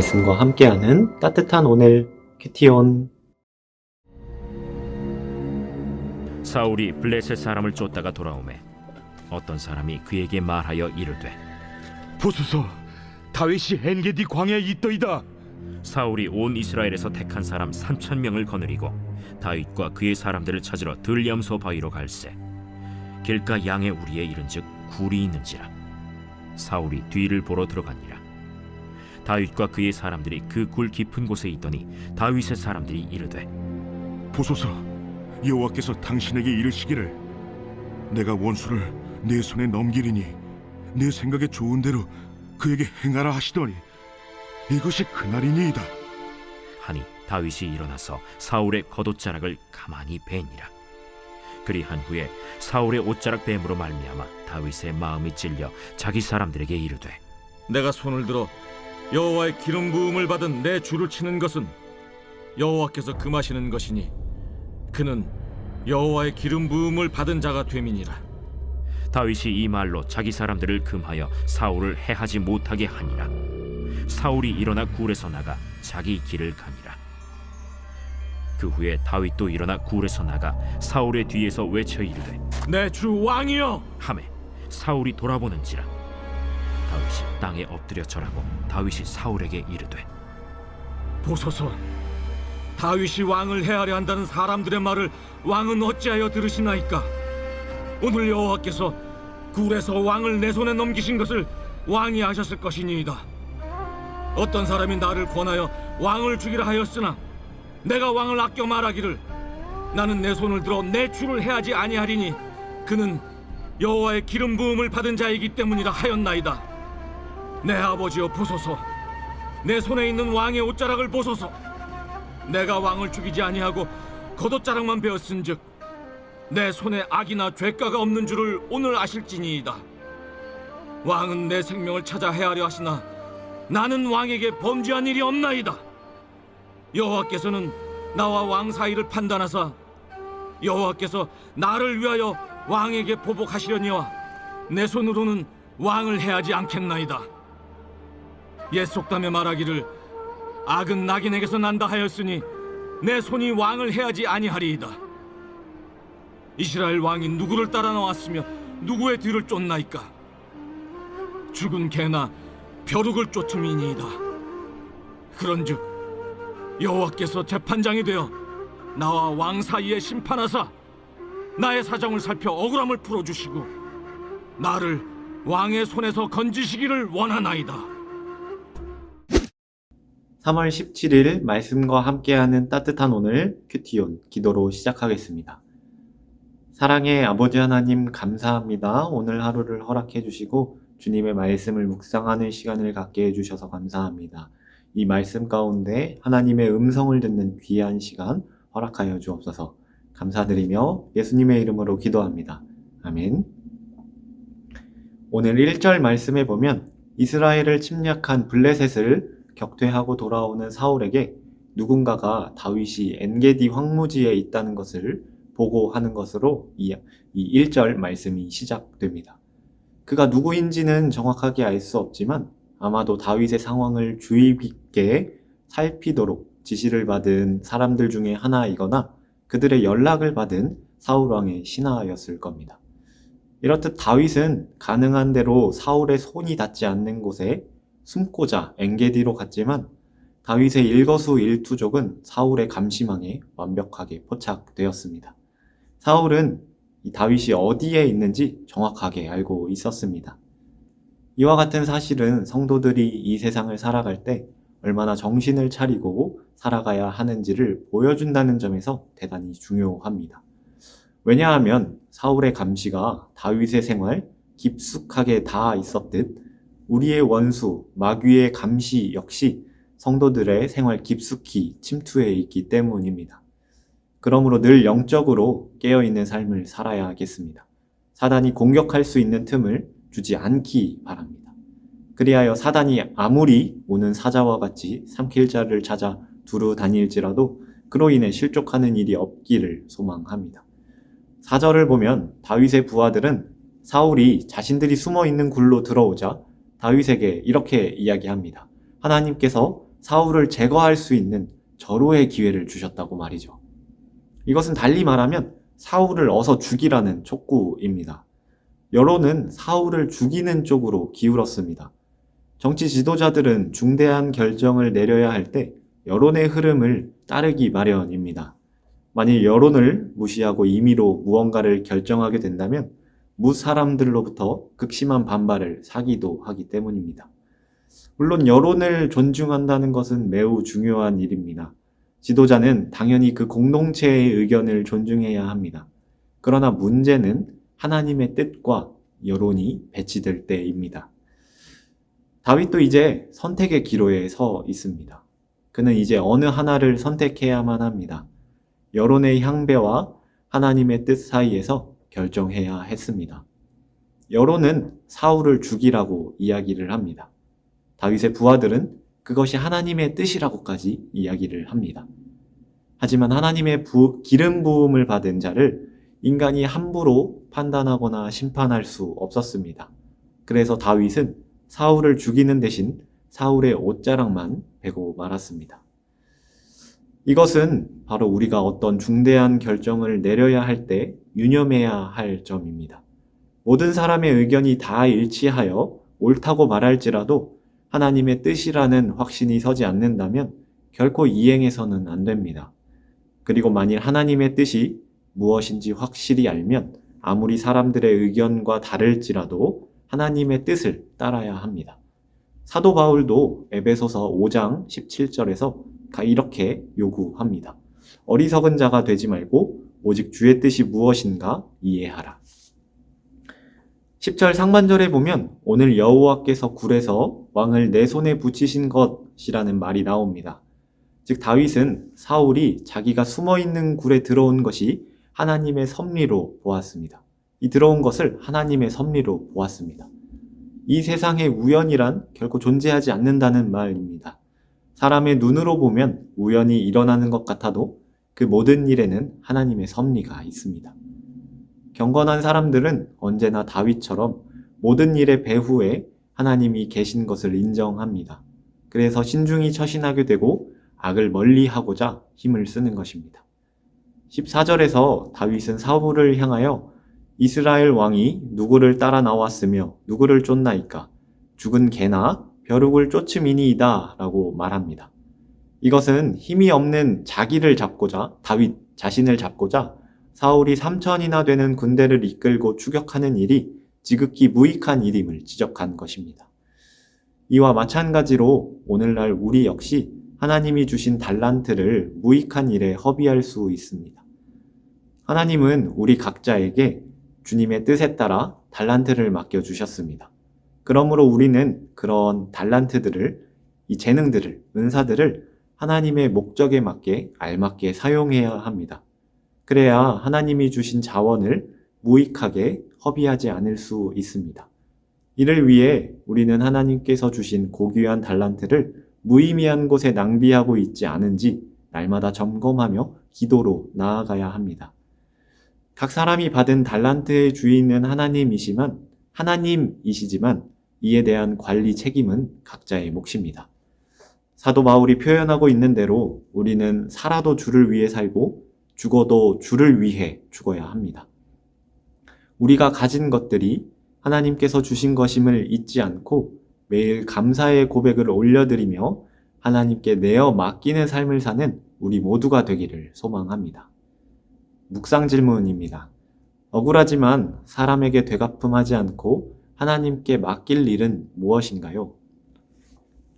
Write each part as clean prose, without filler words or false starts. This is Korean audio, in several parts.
말씀과 함께하는 따뜻한 오늘 큐티온. 사울이 블레셋 사람을 쫓다가 돌아오매 어떤 사람이 그에게 말하여 이르되, 보소서, 다윗이 엔게디 광야에 있더이다. 사울이 온 이스라엘에서 택한 사람 3,000명을 거느리고 다윗과 그의 사람들을 찾으러 들염소 바위로 갈새 길가 양의 우리에 이른즉 굴이 있는지라. 사울이 뒤를 보러 들어가니라. 다윗과 그의 사람들이 그 굴 깊은 곳에 있더니 다윗의 사람들이 이르되, 보소서, 여호와께서 당신에게 이르시기를 내가 원수를 내 손에 넘기리니 내 생각에 좋은 대로 그에게 행하라 하시더니 이것이 그날이니이다 하니 다윗이 일어나서 사울의 겉옷자락을 가만히 베니라. 그리한 후에 사울의 옷자락 뱀으로 말미암아 다윗의 마음이 찔려 자기 사람들에게 이르되, 내가 손을 들어 여호와의 기름 부음을 받은 내 주를 치는 것은 여호와께서 금하시는 것이니 그는 여호와의 기름 부음을 받은 자가 됨이니라. 다윗이 이 말로 자기 사람들을 금하여 사울을 해하지 못하게 하니라. 사울이 일어나 굴에서 나가 자기 길을 가니라. 그 후에 다윗도 일어나 굴에서 나가 사울의 뒤에서 외쳐 이르되, 내 주 왕이여! 하매 사울이 돌아보는지라. 다윗이 땅에 엎드려 절하고 다윗이 사울에게 이르되, 보소서, 다윗이 왕을 해하려 한다는 사람들의 말을 왕은 어찌하여 들으시나이까? 오늘 여호와께서 굴에서 왕을 내 손에 넘기신 것을 왕이 아셨을 것이니이다. 어떤 사람이 나를 권하여 왕을 죽이라 하였으나 내가 왕을 아껴 말하기를 나는 내 손을 들어 내 주를 해하지 아니하리니 그는 여호와의 기름 부음을 받은 자이기 때문이라 하였나이다. 내 아버지여, 보소서, 내 손에 있는 왕의 옷자락을 보소서. 내가 왕을 죽이지 아니하고 겉옷자락만 베었은즉 내 손에 악이나 죄가가 없는 줄을 오늘 아실지니이다. 왕은 내 생명을 찾아 해하려 하시나 나는 왕에게 범죄한 일이 없나이다. 여호와께서는 나와 왕 사이를 판단하사 여호와께서 나를 위하여 왕에게 보복하시려니와 내 손으로는 왕을 해하지 않겠나이다. 옛 속담에 말하기를 악은 낙인에게서 난다 하였으니 내 손이 왕을 해하지 아니하리이다. 이스라엘 왕이 누구를 따라 나왔으며 누구의 뒤를 쫓나이까? 죽은 개나 벼룩을 쫓음이니이다. 그런즉 여호와께서 재판장이 되어 나와 왕 사이에 심판하사 나의 사정을 살펴 억울함을 풀어주시고 나를 왕의 손에서 건지시기를 원하나이다. 3월 17일 말씀과 함께하는 따뜻한 오늘 큐티온 기도로 시작하겠습니다. 사랑의 아버지 하나님, 감사합니다. 오늘 하루를 허락해 주시고 주님의 말씀을 묵상하는 시간을 갖게 해주셔서 감사합니다. 이 말씀 가운데 하나님의 음성을 듣는 귀한 시간 허락하여 주옵소서. 감사드리며 예수님의 이름으로 기도합니다. 아멘. 오늘 1절 말씀에 보면 이스라엘을 침략한 블레셋을 격퇴하고 돌아오는 사울에게 누군가가 다윗이 엔게디 황무지에 있다는 것을 보고하는 것으로 이 1절 말씀이 시작됩니다. 그가 누구인지는 정확하게 알 수 없지만 아마도 다윗의 상황을 주의 깊게 살피도록 지시를 받은 사람들 중에 하나이거나 그들의 연락을 받은 사울왕의 신하였을 겁니다. 이렇듯 다윗은 가능한 대로 사울의 손이 닿지 않는 곳에 숨고자 엔게디로 갔지만 다윗의 일거수일투족은 사울의 감시망에 완벽하게 포착되었습니다. 사울은 이 다윗이 어디에 있는지 정확하게 알고 있었습니다. 이와 같은 사실은 성도들이 이 세상을 살아갈 때 얼마나 정신을 차리고 살아가야 하는지를 보여준다는 점에서 대단히 중요합니다. 왜냐하면 사울의 감시가 다윗의 생활 깊숙하게 닿아 있었듯 우리의 원수 마귀의 감시 역시 성도들의 생활 깊숙이 침투해 있기 때문입니다. 그러므로 늘 영적으로 깨어있는 삶을 살아야겠습니다. 사단이 공격할 수 있는 틈을 주지 않기 바랍니다. 그리하여 사단이 아무리 오는 사자와 같이 삼킬 자를 찾아 두루 다닐지라도 그로 인해 실족하는 일이 없기를 소망합니다. 4절을 보면 다윗의 부하들은 사울이 자신들이 숨어있는 굴로 들어오자 다윗에게 이렇게 이야기합니다. 하나님께서 사울을 제거할 수 있는 절호의 기회를 주셨다고 말이죠. 이것은 달리 말하면 사울을 어서 죽이라는 촉구입니다. 여론은 사울을 죽이는 쪽으로 기울었습니다. 정치 지도자들은 중대한 결정을 내려야 할 때 여론의 흐름을 따르기 마련입니다. 만일 여론을 무시하고 임의로 무언가를 결정하게 된다면 무사람들로부터 극심한 반발을 사기도 하기 때문입니다. 물론 여론을 존중한다는 것은 매우 중요한 일입니다. 지도자는 당연히 그 공동체의 의견을 존중해야 합니다. 그러나 문제는 하나님의 뜻과 여론이 배치될 때입니다. 다윗도 이제 선택의 기로에 서 있습니다. 그는 이제 어느 하나를 선택해야만 합니다. 여론의 향배와 하나님의 뜻 사이에서 결정해야 했습니다. 여론은 사울을 죽이라고 이야기를 합니다. 다윗의 부하들은 그것이 하나님의 뜻이라고까지 이야기를 합니다. 하지만 하나님의 기름 부음을 받은 자를 인간이 함부로 판단하거나 심판할 수 없었습니다. 그래서 다윗은 사울을 죽이는 대신 사울의 옷자락만 베고 말았습니다. 이것은 바로 우리가 어떤 중대한 결정을 내려야 할 때 유념해야 할 점입니다. 모든 사람의 의견이 다 일치하여 옳다고 말할지라도 하나님의 뜻이라는 확신이 서지 않는다면 결코 이행해서는 안 됩니다. 그리고 만일 하나님의 뜻이 무엇인지 확실히 알면 아무리 사람들의 의견과 다를지라도 하나님의 뜻을 따라야 합니다. 사도 바울도 에베소서 5장 17절에서 이렇게 요구합니다. 어리석은 자가 되지 말고 오직 주의 뜻이 무엇인가 이해하라. 10절 상반절에 보면 오늘 여호와께서 굴에서 왕을 내 손에 붙이신 것이라는 말이 나옵니다. 즉 다윗은 사울이 자기가 숨어있는 굴에 들어온 것이 하나님의 섭리로 보았습니다. 이 들어온 것을 하나님의 섭리로 보았습니다. 이 세상에 우연이란 결코 존재하지 않는다는 말입니다. 사람의 눈으로 보면 우연히 일어나는 것 같아도 그 모든 일에는 하나님의 섭리가 있습니다. 경건한 사람들은 언제나 다윗처럼 모든 일의 배후에 하나님이 계신 것을 인정합니다. 그래서 신중히 처신하게 되고 악을 멀리하고자 힘을 쓰는 것입니다. 14절에서 다윗은 사울을 향하여 이스라엘 왕이 누구를 따라 나왔으며 누구를 쫓나이까? 죽은 개나 벼룩을 쫓음이니이다 라고 말합니다. 이것은 힘이 없는 자기를 잡고자, 다윗 자신을 잡고자 사울이 3천이나 되는 군대를 이끌고 추격하는 일이 지극히 무익한 일임을 지적한 것입니다. 이와 마찬가지로 오늘날 우리 역시 하나님이 주신 달란트를 무익한 일에 허비할 수 있습니다. 하나님은 우리 각자에게 주님의 뜻에 따라 달란트를 맡겨주셨습니다. 그러므로 우리는 그런 달란트들을, 이 재능들을, 은사들을 하나님의 목적에 맞게 알맞게 사용해야 합니다. 그래야 하나님이 주신 자원을 무익하게 허비하지 않을 수 있습니다. 이를 위해 우리는 하나님께서 주신 고귀한 달란트를 무의미한 곳에 낭비하고 있지 않은지 날마다 점검하며 기도로 나아가야 합니다. 각 사람이 받은 달란트의 주인은 하나님이시지만 이에 대한 관리 책임은 각자의 몫입니다. 사도 바울이 표현하고 있는 대로 우리는 살아도 주를 위해 살고 죽어도 주를 위해 죽어야 합니다. 우리가 가진 것들이 하나님께서 주신 것임을 잊지 않고 매일 감사의 고백을 올려드리며 하나님께 내어 맡기는 삶을 사는 우리 모두가 되기를 소망합니다. 묵상 질문입니다. 억울하지만 사람에게 되갚음하지 않고 하나님께 맡길 일은 무엇인가요?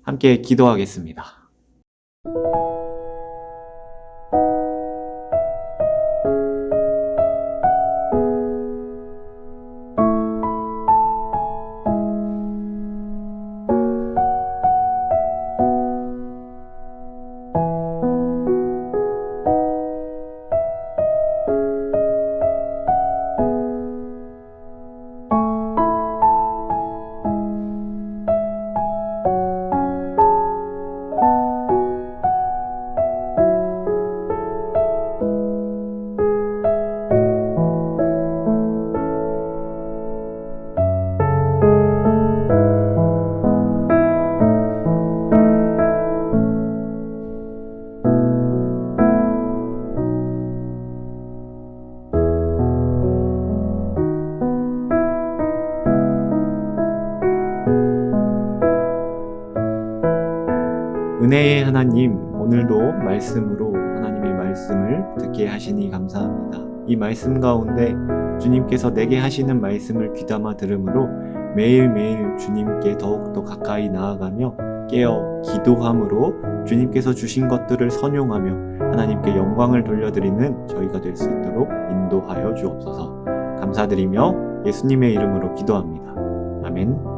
함께 기도하겠습니다. 은혜의 하나님, 오늘도 말씀으로 하나님의 말씀을 듣게 하시니 감사합니다. 이 말씀 가운데 주님께서 내게 하시는 말씀을 귀담아 들으므로 매일매일 주님께 더욱더 가까이 나아가며 깨어 기도함으로 주님께서 주신 것들을 선용하며 하나님께 영광을 돌려드리는 저희가 될 수 있도록 인도하여 주옵소서. 감사드리며 예수님의 이름으로 기도합니다. 아멘.